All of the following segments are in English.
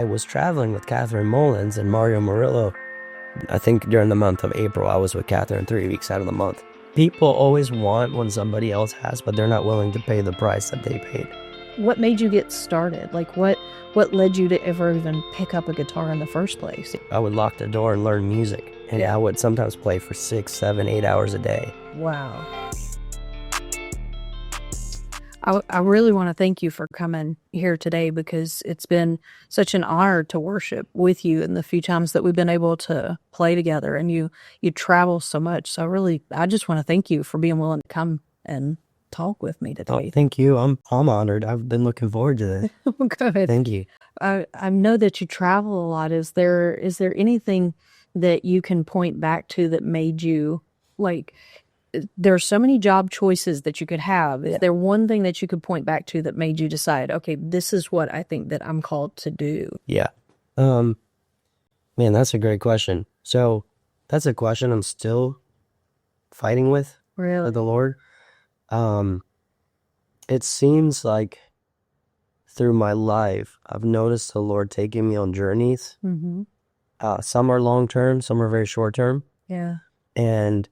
I was traveling with Catherine Mullins and Mario Murillo. I think during the month of April, I was with Catherine 3 weeks out of the month. People always want when somebody else has, but they're not willing to pay the price that they paid. What made you get started? Like what led you to ever even pick up a guitar in the first place? I would lock the door and learn music, and I would sometimes play for 6, 7, 8 hours a day. Wow. I really want to thank you for coming here today, because it's been such an honor to worship with you in the few times that we've been able to play together, and you travel so much. So I just want to thank you for being willing to come and talk with me today. Oh, thank you. I'm honored. I've been looking forward to this. Good. Thank you. I know that you travel a lot. Is there anything that you can point back to that made you, like, there are so many job choices that you could have. Is there one thing that you could point back to that made you decide, okay, this is what I think that I'm called to do? Yeah. Man, that's a great question. So that's a question I'm still fighting with Really? the Lord. It seems like through my life, I've noticed the Lord taking me on journeys. Mm-hmm. Some are long-term, some are very short-term. Yeah. And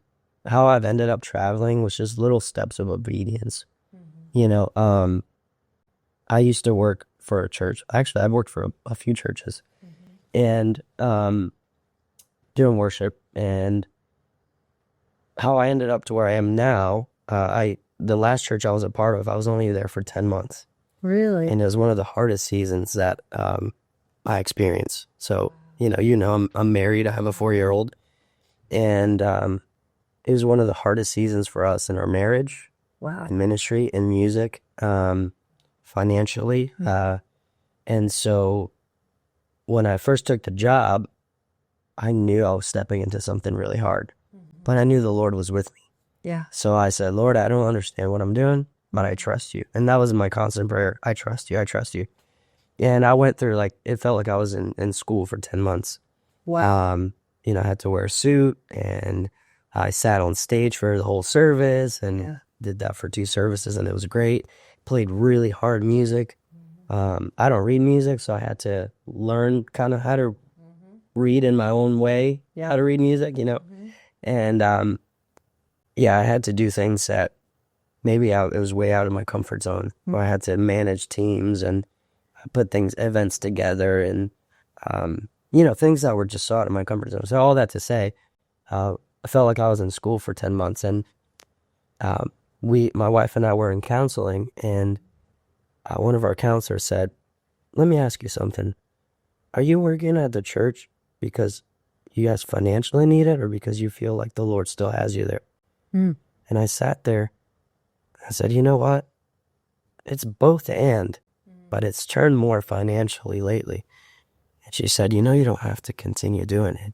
how I've ended up traveling was just little steps of obedience. Mm-hmm. You know, I used to work for a church. Actually, I've worked for a few churches. Mm-hmm. And doing worship. And how I ended up to where I am now, the last church I was a part of, I was only there for 10 months. Really? And it was one of the hardest seasons that I experienced. So, I'm married. I have a 4-year-old. And it was one of the hardest seasons for us in our marriage, in ministry, in music, financially. And so when I first took the job, I knew I was stepping into something really hard. Mm-hmm. But I knew the Lord was with me. Yeah. So I said, Lord, I don't understand what I'm doing, but I trust you. And that was my constant prayer. I trust you. I trust you. And I went through, it felt like I was in school for 10 months. Wow. I had to wear a suit, and I sat on stage for the whole service and did that for 2 services, and it was great. Played really hard music. I don't read music, so I had to learn kind of how to read in my own way, how to read music, And I had to do things that maybe it was way out of my comfort zone. Where I had to manage teams and put events together, and things that were just so out of my comfort zone. So all that to say, I felt like I was in school for 10 months, and my wife and I were in counseling, and one of our counselors said, let me ask you something. Are you working at the church because you guys financially need it, or because you feel like the Lord still has you there? And I sat there. I said, you know what? It's both and, but it's turned more financially lately. And she said, you don't have to continue doing it.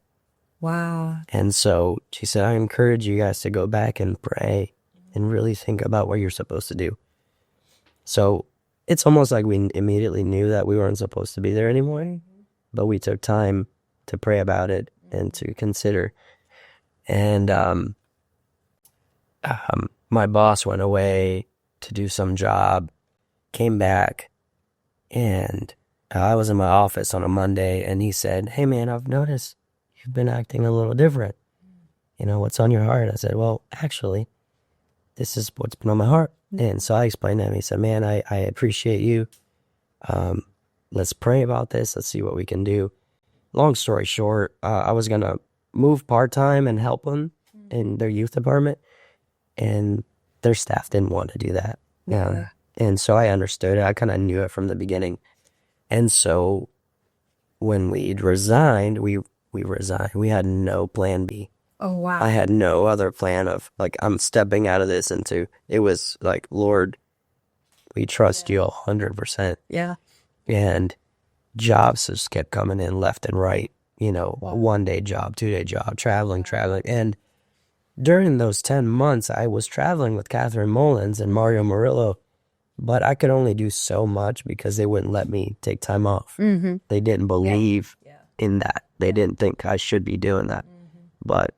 Wow. And so she said, I encourage you guys to go back and pray and really think about what you're supposed to do. So it's almost like we immediately knew that we weren't supposed to be there anymore, but we took time to pray about it and to consider. And my boss went away to do some job, came back, and I was in my office on a Monday, and he said, hey man, I've noticed you've been acting a little different. What's on your heart? I said, well, actually, this is what's been on my heart. And so I explained to him. He said, man, I appreciate you. Let's pray about this. Let's see what we can do. Long story short, I was going to move part-time and help them in their youth department, and their staff didn't want to do that. And so I understood it. I kind of knew it from the beginning. And so when we resigned, we resigned. We had no plan B. Oh, wow. I had no other plan of, I'm stepping out of this into, it was like, Lord, we trust you 100%. Yeah. And jobs just kept coming in left and right, a 1-day job, 2-day job, traveling. And during those 10 months, I was traveling with Catherine Mullins and Mario Murillo, but I could only do so much because they wouldn't let me take time off. Mm-hmm. They didn't believe in that. They didn't think I should be doing that. Mm-hmm. But,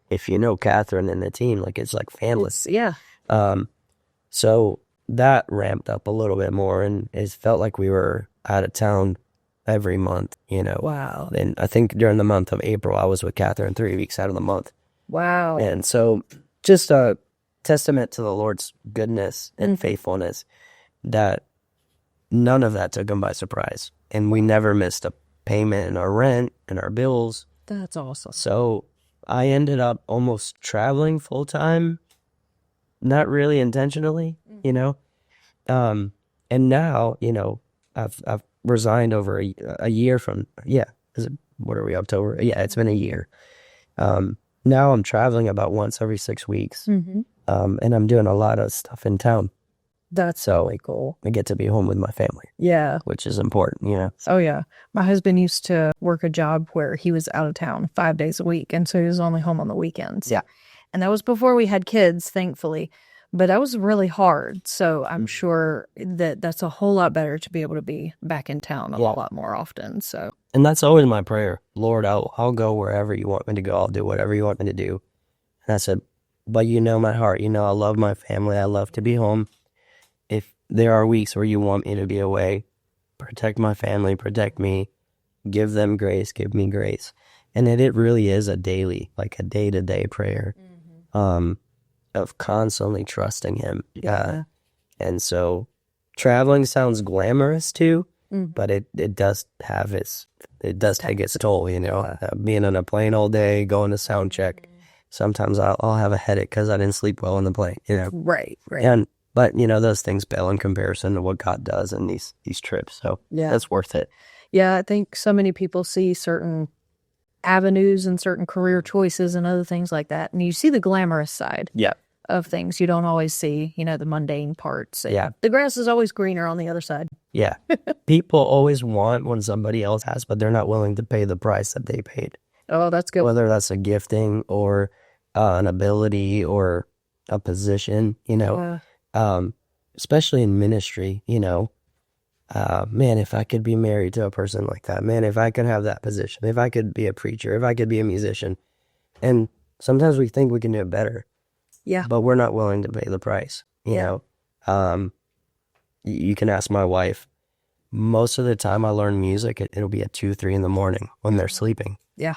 if you know Catherine and the team, it's like family. So that ramped up a little bit more, and it felt like we were out of town every month, Wow. And I think during the month of April, I was with Catherine 3 weeks out of the month. Wow. And so just a testament to the Lord's goodness and faithfulness that none of that took him by surprise. And we never missed a payment in our rent and our bills. That's awesome. So I ended up almost traveling full time, not really intentionally, And now, I've resigned over a year from, what are we, October? Yeah, it's been a year. Now I'm traveling about once every 6 weeks. And I'm doing a lot of stuff in town. That's really cool. I get to be home with my family. Yeah. Which is important, Oh, yeah. My husband used to work a job where he was out of town 5 days a week. And so he was only home on the weekends. Yeah. And that was before we had kids, thankfully. But that was really hard. So I'm sure that that's a whole lot better to be able to be back in town a lot more often. So. And that's always my prayer. Lord, I'll go wherever you want me to go. I'll do whatever you want me to do. And I said, but you know my heart. I love my family. I love to be home. If there are weeks where you want me to be away, protect my family, protect me, give them grace, give me grace. And it really is a daily, like a day-to-day prayer of constantly trusting him. And so traveling sounds glamorous too, but it does take its toll, being on a plane all day, going to sound check. Sometimes I'll have a headache because I didn't sleep well on the plane, Right. But, those things pale in comparison to what God does in these trips. So that's worth it. Yeah, I think so many people see certain avenues and certain career choices and other things like that. And you see the glamorous side of things. You don't always see, the mundane parts. Yeah. The grass is always greener on the other side. Yeah. People always want what somebody else has, but they're not willing to pay the price that they paid. Oh, that's good. Whether that's a gifting or an ability or a position, especially in ministry, man, if I could be married to a person like that, man, if I could have that position, if I could be a preacher, if I could be a musician. And sometimes we think we can do it better. Yeah. But we're not willing to pay the price, you know. You can ask my wife. Most of the time I learn music, it'll be at 2, 3 in the morning when they're sleeping. Yeah.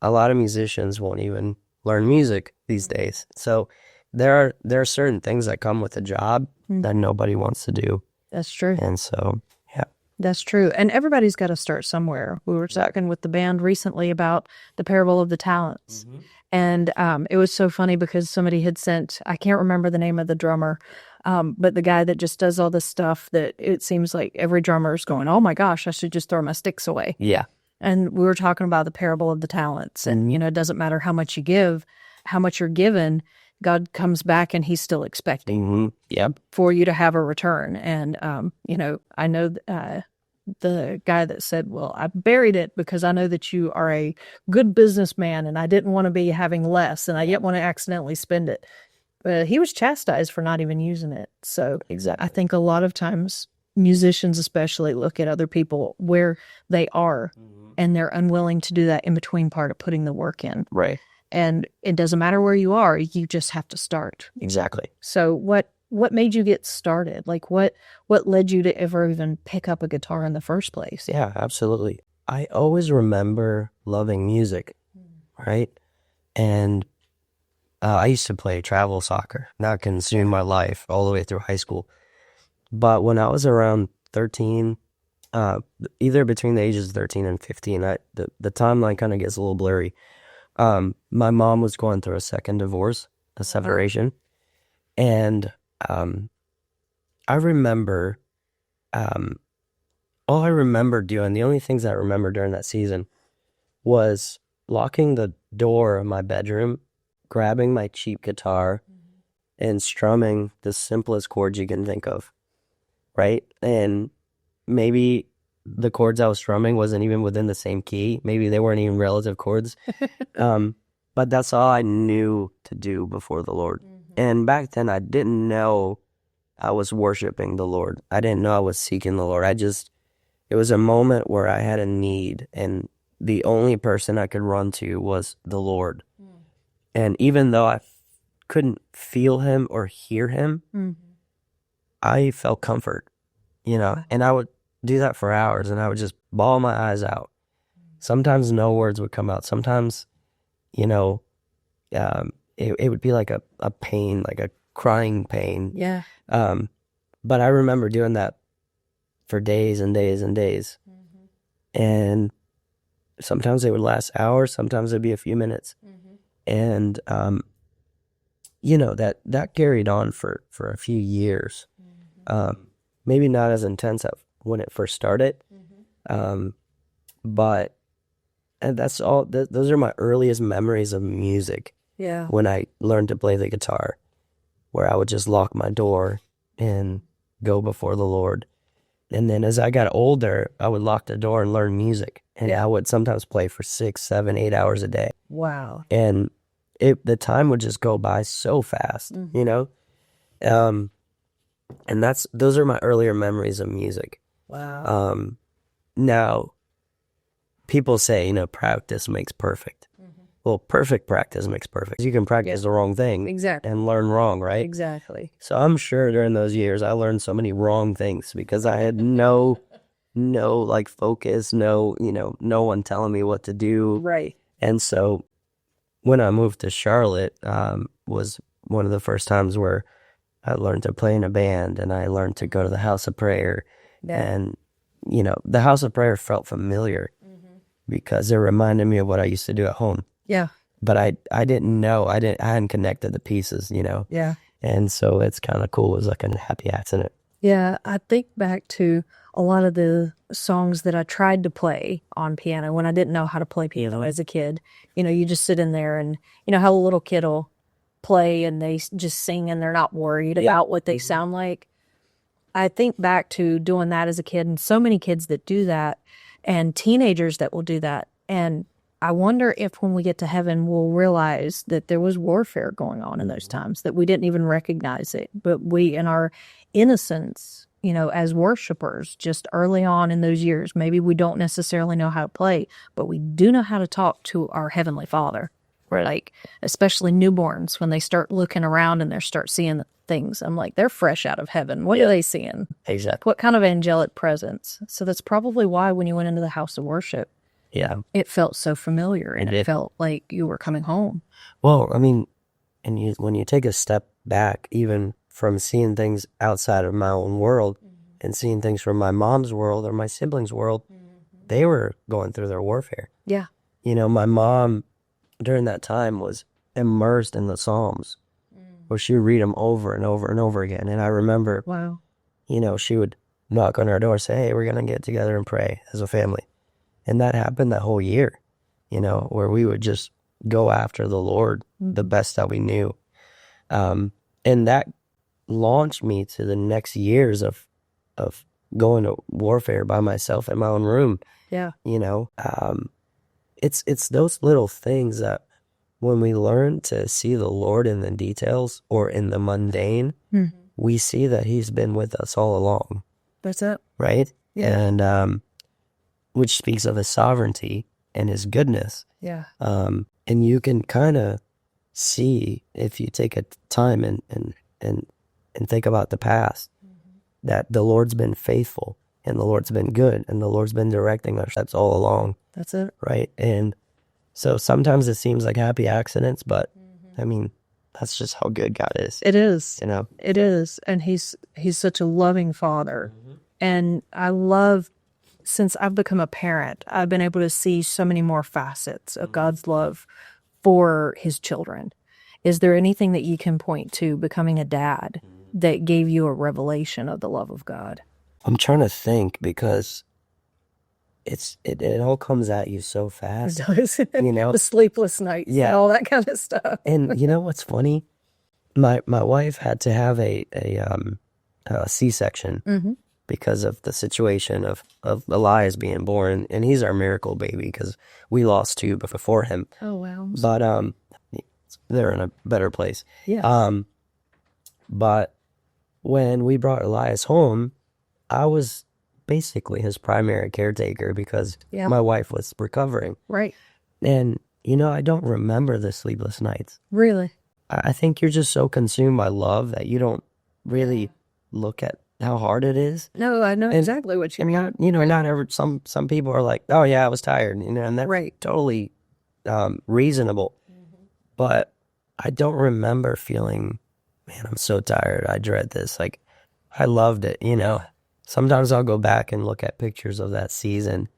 A lot of musicians won't even learn music these days. So there are certain things that come with a job that nobody wants to do. That's true. And so, yeah. That's true. And everybody's got to start somewhere. We were talking with the band recently about the parable of the talents. And it was so funny because somebody had sent, I can't remember the name of the drummer, but the guy that just does all this stuff that it seems like every drummer is going, oh my gosh, I should just throw my sticks away. Yeah. And we were talking about the parable of the talents. And, it doesn't matter how much you give, how much you're given, God comes back and he's still expecting for you to have a return. And, I know the guy that said, well, I buried it because I know that you are a good businessman and I didn't want to be having less and I didn't want to accidentally spend it. But he was chastised for not even using it. So exactly. I think a lot of times musicians especially look at other people where they are and they're unwilling to do that in between part of putting the work in. Right. And it doesn't matter where you are, you just have to start. Exactly. So what made you get started? Like what led you to ever even pick up a guitar in the first place? Yeah, absolutely. I always remember loving music, right? And I used to play travel soccer. That consumed my life all the way through high school. But when I was around 13, either between the ages of 13 and 15, the timeline kind of gets a little blurry. My mom was going through a second divorce, a separation. And I remember, all I remember doing, the only things I remember during that season was locking the door of my bedroom, grabbing my cheap guitar, and strumming the simplest chords you can think of, right? And maybe the chords I was strumming wasn't even within the same key. Maybe they weren't even relative chords. But that's all I knew to do before the Lord. And back then, I didn't know I was worshiping the Lord. I didn't know I was seeking the Lord. It was a moment where I had a need, and the only person I could run to was the Lord. And even though I couldn't feel him or hear him, I felt comfort, and do that for hours, and I would just bawl my eyes out. Sometimes no words would come out. Sometimes, you know, it would be like a pain, like a crying pain. Yeah. But I remember doing that for days and days and days. And sometimes it would last hours, sometimes it'd be a few minutes. And, you know, that carried on for a few years. Maybe not as intense when it first started. But and that's all, those are my earliest memories of music. Yeah. When I learned to play the guitar, where I would just lock my door and go before the Lord. And then as I got older, I would lock the door and learn music. And I would sometimes play for 6, 7, 8 hours a day. Wow. And the time would just go by so fast, you know? And those are my earlier memories of music. Wow. Now, people say, you know, practice makes perfect. Well, perfect practice makes perfect. You can practice the wrong thing and learn wrong, right? Exactly. So I'm sure during those years, I learned so many wrong things because I had no like focus, no one telling me what to do. Right. And so when I moved to Charlotte, was one of the first times where I learned to play in a band, and I learned to go to the house of prayer. And, you know, the house of prayer felt familiar because it reminded me of what I used to do at home. Yeah. But I didn't know, I hadn't connected the pieces, you know? Yeah. And so it's kind of cool. It was like a happy accident. Yeah. I think back to a lot of the songs that I tried to play on piano when I didn't know how to play piano as a kid. You know, you just sit in there and, you know, how a little kid will play and they just sing and they're not worried about what they sound like. I think back to doing that as a kid, and so many kids that do that, and teenagers that will do that. And I wonder if when we get to heaven, we'll realize that there was warfare going on in those times, that we didn't even recognize it. But we, in our innocence, you know, as worshipers, just early on in those years, maybe we don't necessarily know how to play, but we do know how to talk to our Heavenly Father. We're like, especially newborns, when they start looking around and they start seeing things, I'm like, they're fresh out of heaven. What are they seeing? Exactly. What kind of angelic presence? So that's probably why when you went into the house of worship, it felt so familiar, and it felt like you were coming home. Well, I mean, and when you take a step back, even from seeing things outside of my own world and seeing things from my mom's world or my siblings' world, they were going through their warfare. Yeah. You know, my mom during that time was immersed in the Psalms, where she would read them over and over and over again. And I remember, you know, she would knock on our door, say, hey, we're going to get together and pray as a family. And that happened that whole year, you know, where we would just go after the Lord the best that we knew. And that launched me to the next years of going to warfare by myself in my own room. Yeah. You know, it's those little things that when we learn to see the Lord in the details or in the mundane, we see that he's been with us all along. That's it. Right? Yeah. And which speaks of his sovereignty and his goodness. Yeah. And you can kind of see, if you take a time and think about the past, that the Lord's been faithful and the Lord's been good and the Lord's been directing our steps all along. That's it. Right? And so sometimes it seems like happy accidents, but I mean, that's just how good God is. It is. You know? It is. And he's such a loving father. And I love, since I've become a parent, I've been able to see so many more facets of God's love for his children. Is there anything that you can point to becoming a dad that gave you a revelation of the love of God? I'm trying to think, because it all comes at you so fast. You know, the sleepless nights, and all that kind of stuff. And you know what's funny? My wife had to have a C-section because of the situation of Elias being born, and he's our miracle baby because we lost 2 before him. Oh wow! But they're in a better place. Yeah. But when we brought Elias home, I was basically his primary caretaker because my wife was recovering. Right. And, you know, I don't remember the sleepless nights. Really? I think you're just so consumed by love that you don't really look at how hard it is. No, I know And- exactly what you I mean. mean, not ever. Some people are like, oh yeah, I was tired, and that's Right. totally reasonable. But I don't remember feeling, man, I'm so tired. I dread this. Like, I loved it. Sometimes I'll go back and look at pictures of that season,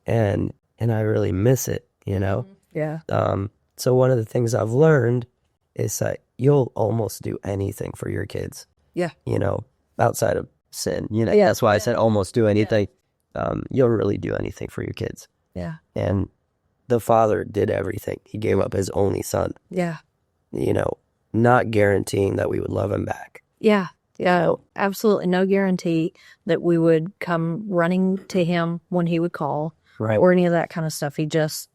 and I really miss it. Yeah. So one of the things I've learned is that you'll almost do anything for your kids. Yeah. Outside of sin. Yeah. That's why I said almost do anything. You'll really do anything for your kids. Yeah. And the Father did everything. He gave up his only son, Yeah. not guaranteeing that we would love him back. Yeah. Yeah. Absolutely no guarantee that we would come running to him when he would call Right. or any of that kind of stuff. He just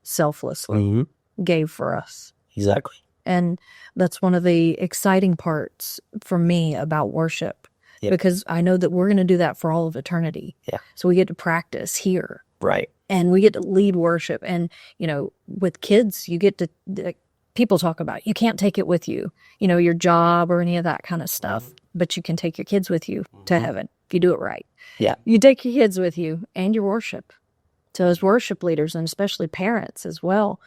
selflessly gave for us. Exactly. And that's one of the exciting parts for me about worship, because I know that we're going to do that for all of eternity. Yeah. So we get to practice here. Right. And we get to lead worship. And, with kids, you get to, people talk about, you can't take it with you, your job or any of that kind of stuff, but you can take your kids with you to heaven if you do it right. Yeah. You take your kids with you and your worship. So as worship leaders, and especially parents as well,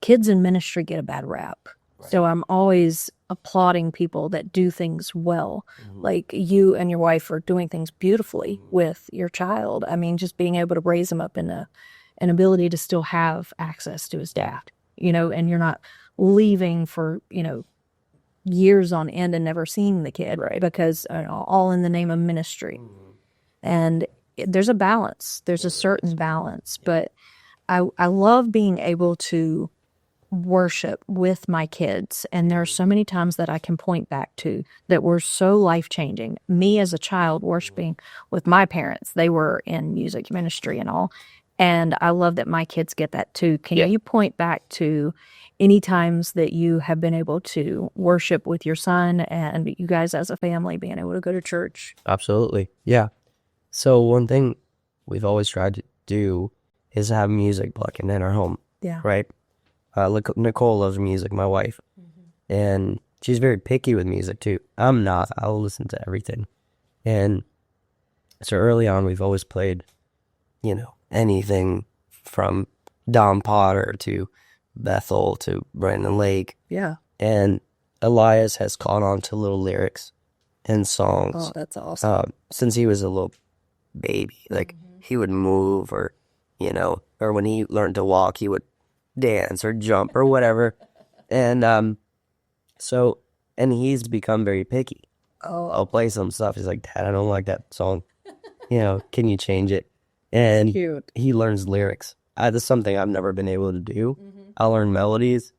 kids in ministry get a bad rap. Right. So I'm always applauding people that do things well. Like you and your wife are doing things beautifully with your child. I mean, just being able to raise him up in an ability to still have access to his dad, and you're not leaving for, years on end and never seeing the kid, right? Because all in the name of ministry. And there's a balance. There's a certain balance. But I love being able to worship with my kids. And there are so many times that I can point back to that were so life-changing. Me as a child worshiping with my parents, they were in music ministry and all. And I love that my kids get that too. Can you point back to any times that you have been able to worship with your son and you guys as a family being able to go to church? Absolutely. Yeah. So one thing we've always tried to do is have music playing in our home. Yeah. Right? Nicole loves music, my wife. And she's very picky with music too. I'm not. I'll listen to everything. And so early on, we've always played, anything from Don Potter to Bethel to Brandon Lake. Yeah. And Elias has caught on to little lyrics and songs. Oh, that's awesome. Since he was a little baby. Like, he would move or when he learned to walk, he would dance or jump or whatever. And and he's become very picky. Oh. I'll play some stuff. He's like, Dad, I don't like that song. Can you change it? And Cute. he learns lyrics. That's something I've never been able to do. I learn melodies.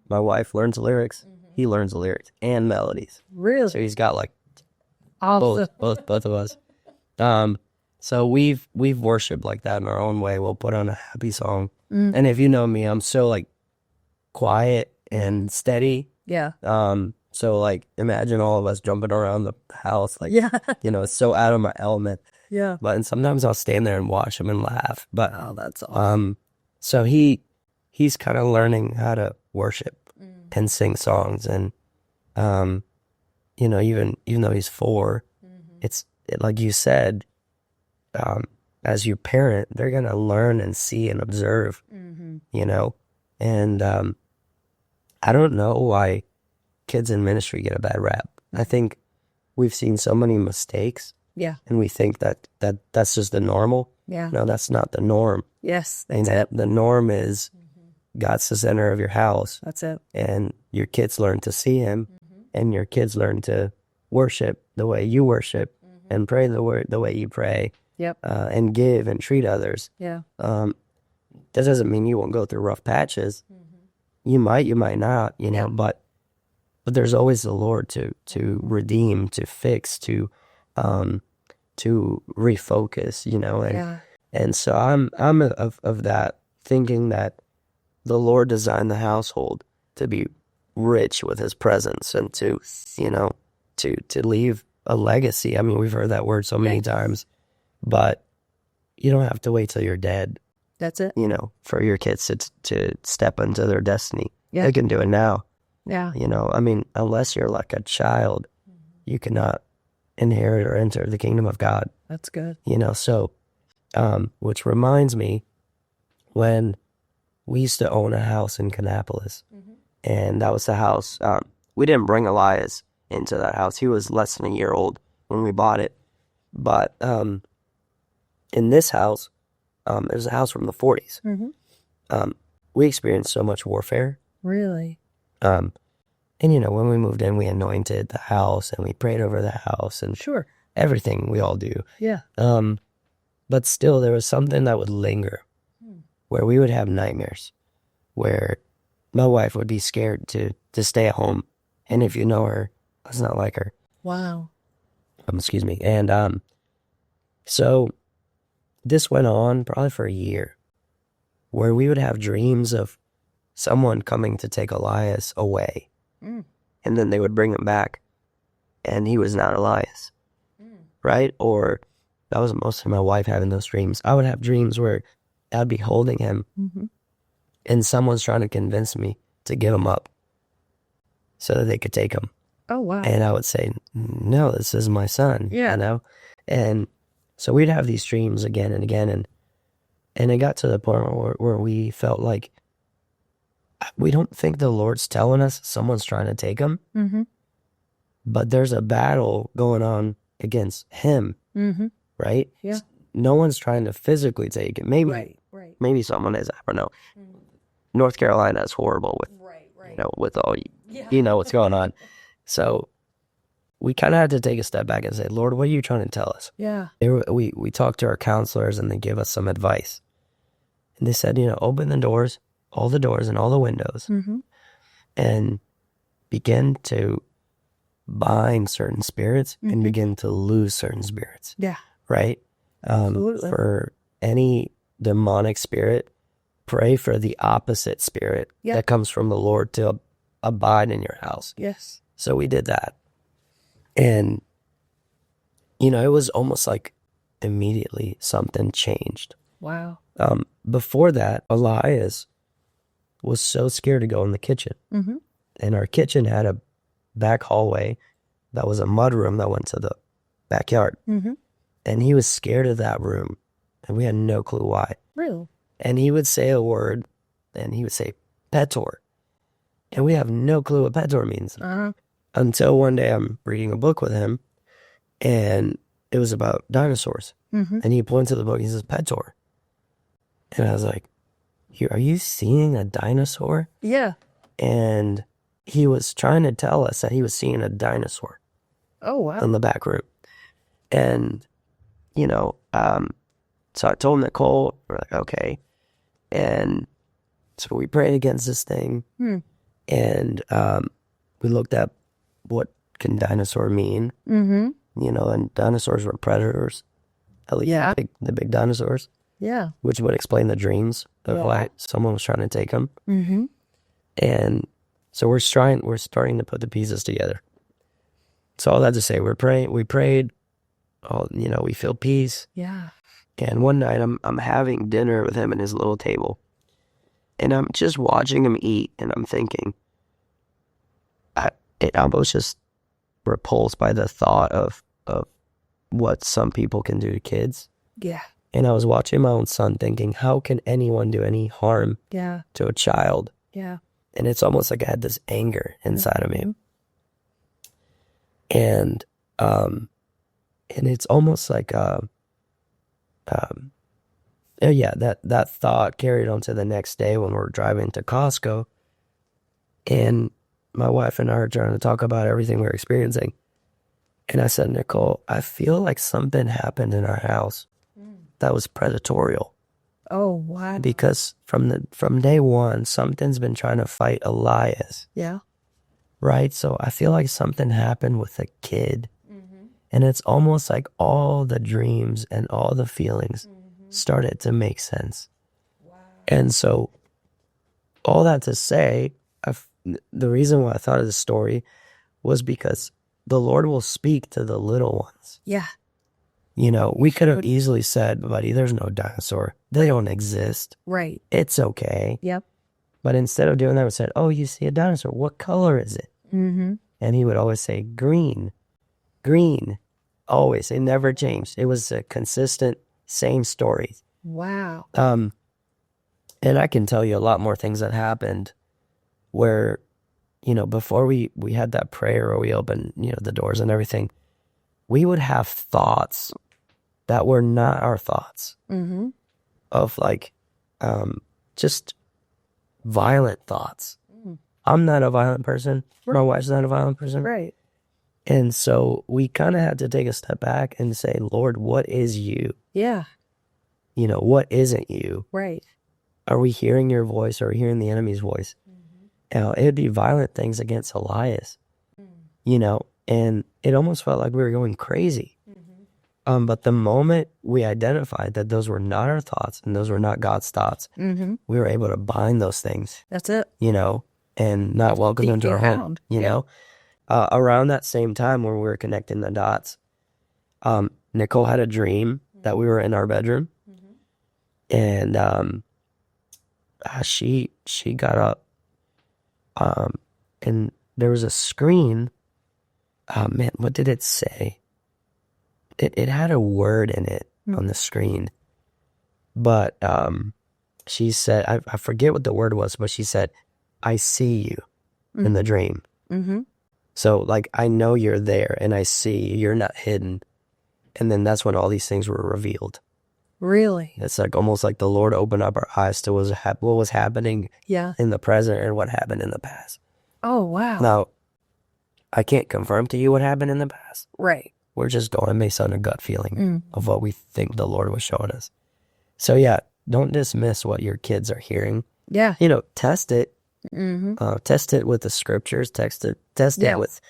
My wife learns lyrics. He learns the lyrics and melodies. Really? So he's got like Awesome. both of us. So we've worshipped like that in our own way. We'll put on a happy song. And if you know me, I'm so like quiet and steady. Yeah. So like imagine all of us jumping around the house, like Yeah. it's so out of my element. Yeah. But and sometimes I'll stand there and watch him and laugh. But Oh, that's awesome. so he's kind of learning how to worship and sing songs, and even though he's 4, it's like you said, as your parent, they're gonna learn and see and observe, and I don't know why kids in ministry get a bad rap. I think we've seen so many mistakes. Yeah. And we think that's just the normal. Yeah. No, that's not the norm. Yes. And That's it. the norm is God's the center of your house. That's it. And your kids learn to see him. And your kids learn to worship the way you worship and pray the way you pray. Yep. And give and treat others. Yeah. That doesn't mean you won't go through rough patches. You might not, but there's always the Lord to redeem, to fix, to refocus, and so I'm of that thinking that the Lord designed the household to be rich with his presence and to leave a legacy. I mean, we've heard that word so many times, but you don't have to wait till you're dead. That's it. For your kids to step into their destiny. Yeah. They can do it now. Yeah. I mean, unless you're like a child, you cannot inherit or enter the kingdom of God. That's good. So, which reminds me when we used to own a house in Kannapolis, and that was the house. We didn't bring Elias into that house. He was less than a year old when we bought it. But in this house, it was a house from the 40s. We experienced so much warfare. Really? And, when we moved in, we anointed the house and we prayed over the house and Sure. everything we all do. Yeah. But still, there was something that would linger where we would have nightmares, where my wife would be scared to stay at home. And if you know her, that's not like her. Wow. Excuse me. And so this went on probably for a year, where we would have dreams of someone coming to take Elias away. And then they would bring him back, and he was not Elias, right? Or that was mostly my wife having those dreams. I would have dreams where I'd be holding him, and someone's trying to convince me to give him up so that they could take him. Oh, wow. And I would say, no, this is my son, Yeah. And so we'd have these dreams again and again, and it got to the point where we felt like we don't think the Lord's telling us someone's trying to take him, but there's a battle going on against him, right? Yeah. No one's trying to physically take him. Maybe, maybe someone is. I don't know. North Carolina is horrible with, with all you know what's going on. So we kind of had to take a step back and say, Lord, what are you trying to tell us? Yeah. We talked to our counselors, and they gave us some advice. And they said, open the doors, all the doors and all the windows, and begin to bind certain spirits and begin to lose certain spirits. Yeah. Right? Absolutely. For any demonic spirit, pray for the opposite spirit that comes from the Lord to abide in your house. Yes. So we did that. And, it was almost like immediately something changed. Wow. Before that, Elias was so scared to go in the kitchen. And our kitchen had a back hallway that was a mud room that went to the backyard. And he was scared of that room, and we had no clue why. Really? And he would say a word, and he would say, Petor. And we have no clue what Petor means. Until one day I'm reading a book with him, and it was about dinosaurs. And he points to the book, and he says, Petor. And I was like, are you seeing a dinosaur? Yeah. And he was trying to tell us that he was seeing a dinosaur. Oh, wow. In the back room. And, so I told Nicole, we're like, okay. And so we prayed against this thing. And we looked at what can dinosaur mean. And dinosaurs were predators. At least the big dinosaurs. Yeah. Which would explain the dreams of why someone was trying to take them. And so we're starting to put the pieces together. So all that to say, we prayed. We feel peace. Yeah. And one night I'm having dinner with him at his little table, and I'm just watching him eat, and I'm thinking, I'm just repulsed by the thought of what some people can do to kids. Yeah. And I was watching my own son thinking, how can anyone do any harm to a child? Yeah. And it's almost like I had this anger inside of me. And it's almost like that thought carried on to the next day when we're driving to Costco, and my wife and I are trying to talk about everything we're experiencing. And I said, Nicole, I feel like something happened in our house that was predatorial. Oh, wow. Because from day one, something's been trying to fight Elias. Yeah. Right? So I feel like something happened with a kid. And it's almost like all the dreams and all the feelings started to make sense. Wow. And so all that to say, the reason why I thought of this story was because the Lord will speak to the little ones. Yeah. We could have easily said, buddy, there's no dinosaur. They don't exist. Right. It's okay. Yep. But instead of doing that, we said, oh, you see a dinosaur. What color is it? And he would always say, green, green. Always. It never changed. It was a consistent, same story. Wow. And I can tell you a lot more things that happened where, before we had that prayer or we opened, the doors and everything, we would have thoughts that were not our thoughts of like, just violent thoughts. I'm not a violent person. Right. My wife's not a violent person. Right. And so we kind of had to take a step back and say, Lord, what is you? Yeah. What isn't you? Right. Are we hearing your voice or are we hearing the enemy's voice? It'd be violent things against Elias, and it almost felt like we were going crazy. But the moment we identified that those were not our thoughts and those were not God's thoughts, we were able to bind those things. That's it. And not welcome them to our home. Around that same time when we were connecting the dots, Nicole had a dream that we were in our bedroom, and she got up, and there was a screen. Man, what did it say? It had a word in it on the screen, but she said, I forget what the word was, but she said, I see you in the dream. So like, I know you're there and I see you, you're not hidden. And then that's when all these things were revealed. Really? It's like almost like the Lord opened up our eyes to what was happening in the present and what happened in the past. Oh, wow. Now, I can't confirm to you what happened in the past. Right. We're just going based on a gut feeling of what we think the Lord was showing us. So yeah, don't dismiss what your kids are hearing. Yeah. Test it. Test it with the scriptures. Test it with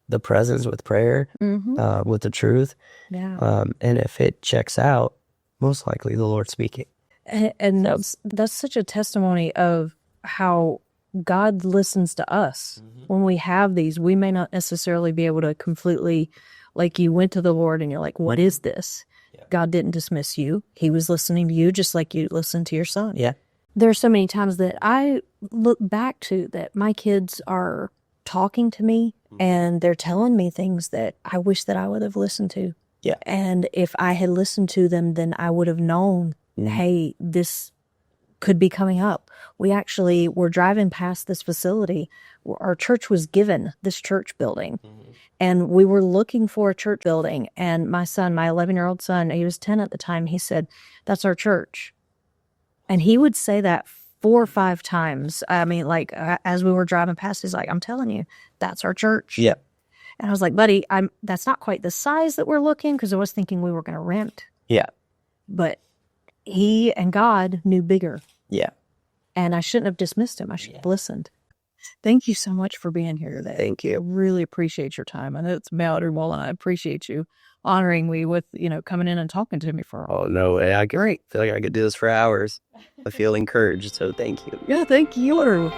the presence, with prayer, with the truth. Yeah. And if it checks out, most likely the Lord's speaking. And that's such a testimony of how God listens to us. When we have these, we may not necessarily be able to completely, like you went to the Lord and you're like, what is this? Yeah. God didn't dismiss you. He was listening to you just like you listened to your son. Yeah. There are so many times that I look back to that my kids are talking to me and they're telling me things that I wish that I would have listened to. Yeah. And if I had listened to them, then I would have known, hey, this could be coming up. We actually were driving past this facility. Our church was given this church building. And we were looking for a church building. And my son, my 11-year-old son, he was 10 at the time, he said, that's our church. And he would say that 4 or 5 times. I mean, like, as we were driving past, he's like, I'm telling you, that's our church. Yeah. And I was like, buddy, that's not quite the size that we're looking, because I was thinking we were going to rent. Yeah. But he and God knew bigger. Yeah. And I shouldn't have dismissed him. I should have listened. Thank you so much for being here today. Thank you. I really appreciate your time. I know it's valuable, and I appreciate you honoring me with, coming in and talking to me for a while. Oh, no way. I feel like I could do this for hours. I feel encouraged, so thank you. Yeah, thank you.